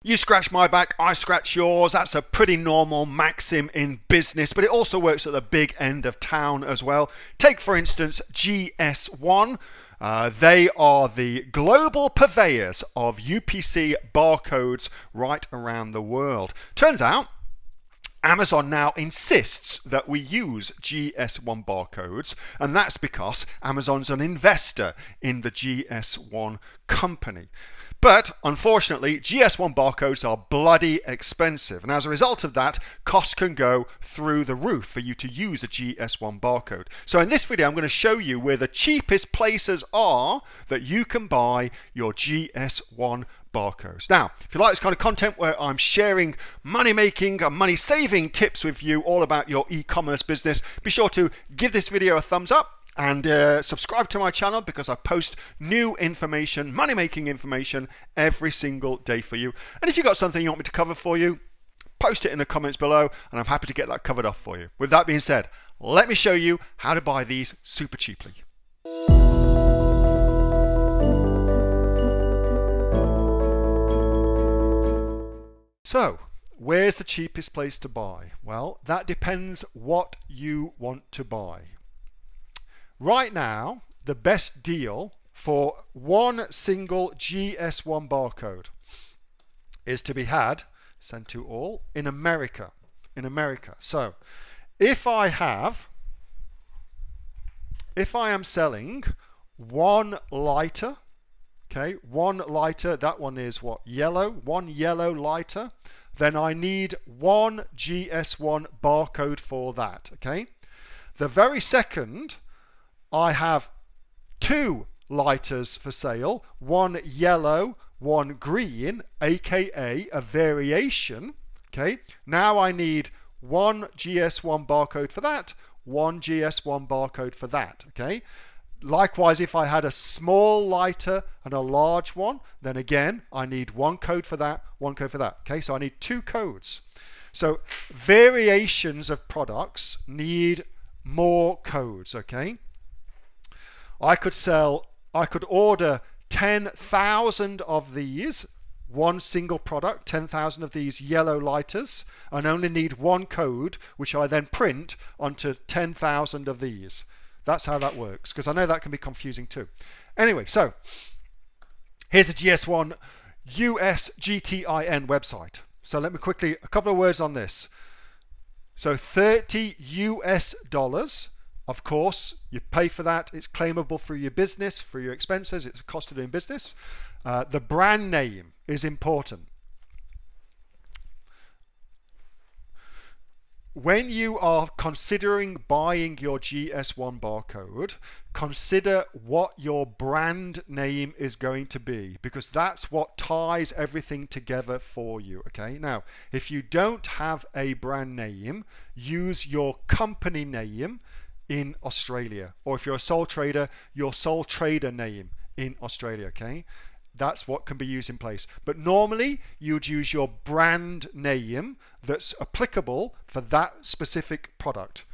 You scratch my back, I scratch yours. That's a pretty normal maxim in business, but it also works at the big end of town as well. Take, for instance, GS1. They are the global purveyors of UPC barcodes right around the world. Turns out, Amazon now insists that we use GS1 barcodes, and that's because Amazon's an investor in the GS1 company. But unfortunately, GS1 barcodes are bloody expensive, and as a result of that, costs can go through the roof for you to use a GS1 barcode. So in this video, I'm going to show you where the cheapest places are that you can buy your GS1 barcodes. Now, if you like this kind of content where I'm sharing money making and money saving tips with you all about your e-commerce business, be sure to give this video a thumbs up and subscribe to my channel, because I post new information, money making information every single day for you. And if you've got something you want me to cover for you, post it in the comments below and I'm happy to get that covered off for you. With that being said, let me show you how to buy these super cheaply. So, where's the cheapest place to buy? Well, that depends what you want to buy. Right now, the best deal for one single GS1 barcode is to be had, sent to all, in America. So, if I am selling one lighter, okay, one lighter, that one is what, yellow, one yellow lighter, then I need one GS1 barcode for that, okay? The very second I have two lighters for sale, one yellow, one green, aka a variation, okay? Now I need one GS1 barcode for that, one GS1 barcode for that, okay? Likewise, if I had a small lighter and a large one, then again, I need one code for that, one code for that. Okay, so I need two codes. So variations of products need more codes, okay? I could order 10,000 of these, one single product, 10,000 of these yellow lighters, and only need one code, which I then print onto 10,000 of these. That's how that works, because I know that can be confusing too. Anyway, so here's a GS1 USGTIN website. So let me quickly, a couple of words on this. So $30 US, of course, you pay for that. It's claimable through your business, through your expenses. It's a cost of doing business. The brand name is important. When you are considering buying your GS1 barcode, consider what your brand name is going to be, because that's what ties everything together for you, okay? Now, if you don't have a brand name, use your company name in Australia, or if you're a sole trader, your sole trader name in Australia, okay? That's what can be used in place. But normally you'd use your brand name that's applicable for that specific product.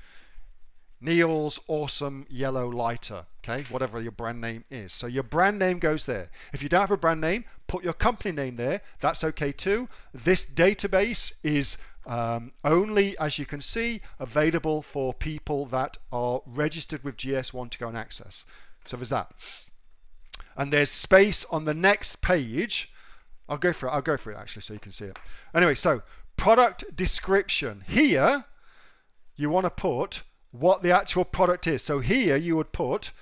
Neil's awesome yellow lighter, okay? Whatever your brand name is. So your brand name goes there. If you don't have a brand name, put your company name there. That's okay too. This database is only, as you can see, available for people that are registered with GS1 to go and access. So there's that. And there's space on the next page. I'll go for it actually so you can see it. Anyway, so product description. Here you want to put what the actual product is. So here you would put,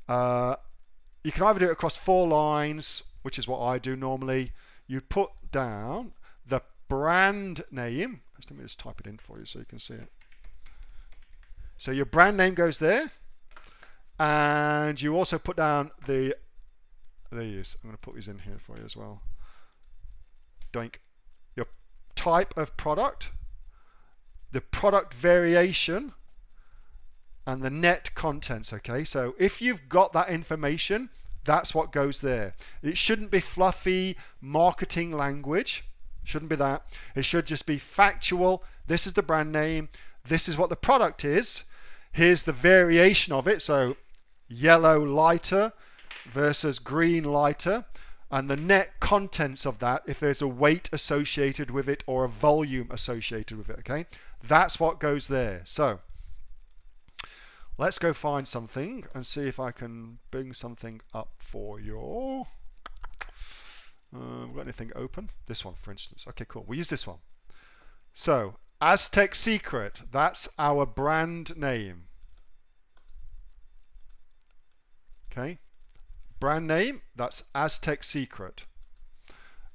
you can either do it across 4 lines, which is what I do normally. You'd put down the brand name. Let me just type it in for you so you can see it. So your brand name goes there, and you also put down the, there he is. I'm going to put these in here for you as well. Doink. Your type of product, the product variation, and the net contents, okay? So if you've got that information, that's what goes there. It shouldn't be fluffy marketing language. Shouldn't be that. It should just be factual. This is the brand name. This is what the product is. Here's the variation of it. So yellow lighter versus green lighter. and the net contents of that, if there's a weight associated with it or a volume associated with it, okay? That's what goes there. So let's go find something and see if I can bring something up for you. Got anything open? This one, for instance. Okay, cool. We'll use this one. So Aztec Secret, that's our brand name. Okay, brand name, that's Aztec Secret.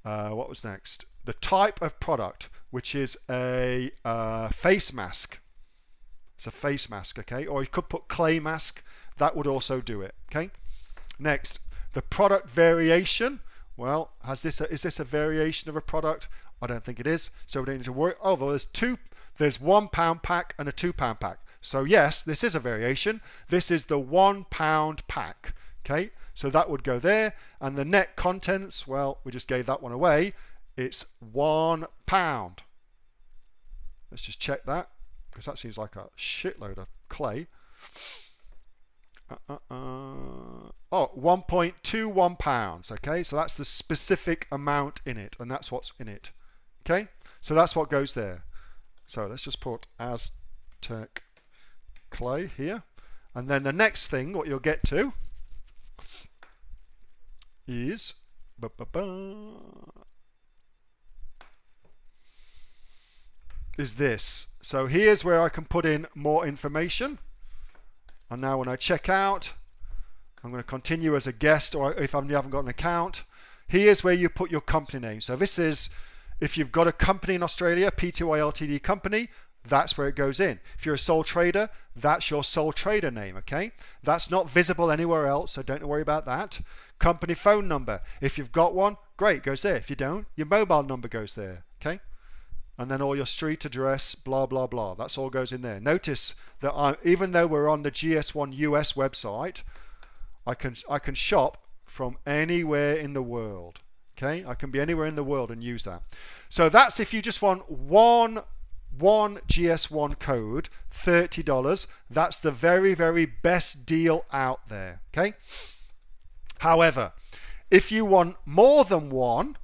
What was next? The type of product, which is a face mask. It's a face mask, okay? Or you could put clay mask, that would also do it, okay? Next, the product variation. Well, is this a variation of a product? I don't think it is, so we don't need to worry. Oh, there's £1 pack and a £2 pack. So yes, this is a variation. This is the £1 pack. Okay, so that would go there. And the net contents, well, we just gave that one away. It's £1. Let's just check that, because that seems like a shitload of clay. 1.21 pounds. Okay, so that's the specific amount in it, and that's what's in it. Okay, so that's what goes there. So let's just put Aztec clay here, and then the next thing what you'll get to is this. So here's where I can put in more information, and now when I check out, I'm going to continue as a guest, or if you haven't got an account, here's where you put your company name. So this is, if you've got a company in Australia, Pty Ltd company, that's where it goes in. If you're a sole trader, that's your sole trader name, okay? That's not visible anywhere else, so don't worry about that. Company phone number, if you've got one, great, goes there. If you don't, your mobile number goes there, okay? And then all your street address, blah, blah, blah. That's all goes in there. Notice that even though we're on the GS1 US website, I can shop from anywhere in the world, okay? I can be anywhere in the world and use that. So that's if you just want one GS1 code, $30. That's the very, very best deal out there, okay? However, if you want more than one,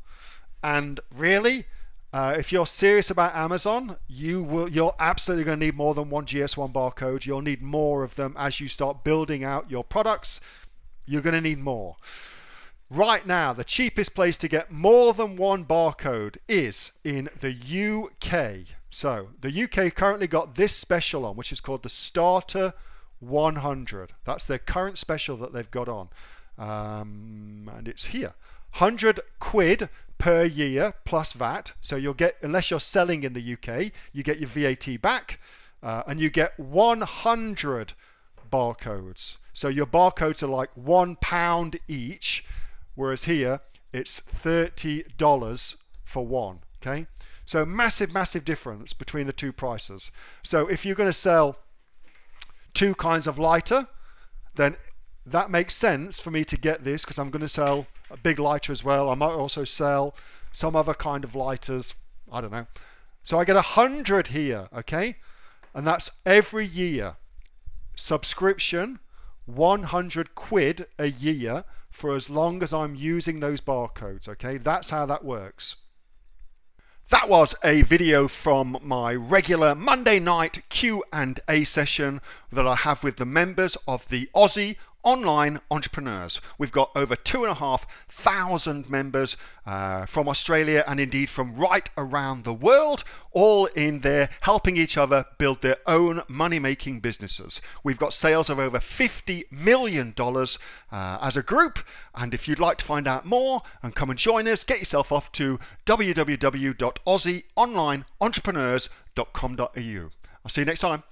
and really, if you're serious about Amazon, you're absolutely going to need more than one GS1 barcode. You'll need more of them as you start building out your products. You're going to need more. Right now, the cheapest place to get more than one barcode is in the UK. So the UK currently got this special on, which is called the Starter 100. That's their current special that they've got on. And it's here. 100 quid per year plus VAT. So you'll get, unless you're selling in the UK, you get your VAT back, and you get 100 barcodes. So your barcodes are like £1 each, whereas here it's $30 for one. Okay, so massive difference between the two prices. So if you're going to sell two kinds of lighter, then that makes sense for me to get this, because I'm going to sell a big lighter as well. I might also sell some other kind of lighters, I don't know. So I get 100 here, okay, and that's every year. Subscription, 100 quid a year for as long as I'm using those barcodes, okay? That's how that works. That was a video from my regular Monday night Q&A session that I have with the members of the Aussie Online Entrepreneurs. We've got over 2,500 members from Australia, and indeed from right around the world, all in there helping each other build their own money-making businesses. We've got sales of over $50 million as a group, and if you'd like to find out more and come and join us, get yourself off to www.aussieonlineentrepreneurs.com.au. I'll see you next time.